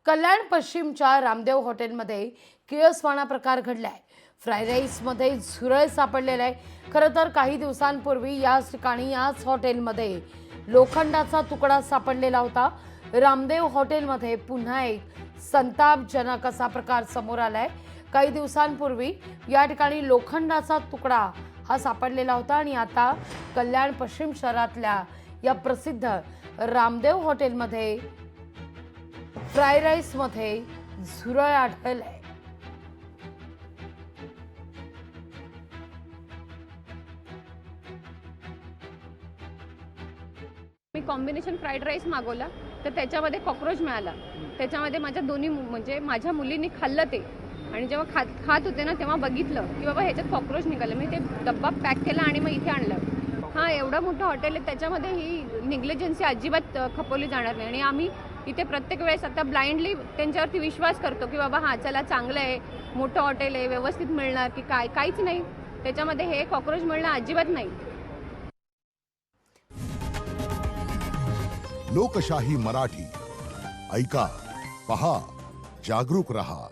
कल्याण पश्चिमच्या रामदेव हॉटेलमध्ये किळसवाणा प्रकार घडलाय। फ्राईड राईसमध्ये झुरळ सापडलेला आहे। खरं तर काही दिवसांपूर्वी याच ठिकाणी याच हॉटेलमध्ये लोखंडाचा तुकडा सापडलेला होता। रामदेव हॉटेलमध्ये पुन्हा एक संतापजनक असा प्रकार समोर आलाय। काही दिवसांपूर्वी या ठिकाणी लोखंडाचा तुकडा हा सापडलेला होता आणि आता कल्याण पश्चिम शहरातल्या या प्रसिद्ध रामदेव हॉटेलमध्ये फ्राईड राईस मध्ये झुरळ आढळलंय। मी कॉम्बिनेशन फ्राईड राईस मागवला तर त्याच्यामध्ये कॉकरोच मिळाला। त्याच्यामध्ये माझ्या दोन्ही म्हणजे माझ्या मुलींनी खाल्लं ते आणि जेव्हा खात होते ना तेव्हा बघितलं की बाबा ह्याच्यात कॉकरोच निघाले। मी ते डब्बा पॅक केला आणि मग इथे आणलं। हां, एवढं मोठं हॉटेल आहे, त्याच्यामध्ये ही निग्लिजन्सी अजिबात खपवली जाणार नाही आणि आम्ही इथे प्रत्येक वेळेस आता ब्लाइंडली त्यांच्यावरती विश्वास करतो की बाबा हां चला चांगलं आहे, मोठं हॉटेल आहे, व्यवस्थित मिळणार की काय, काहीच नाही त्याच्यामध्ये। हे कॉकरोच मिळणं अजिबात नाही। लोकशाही मराठी ऐका, पहा, जागरूक रहा।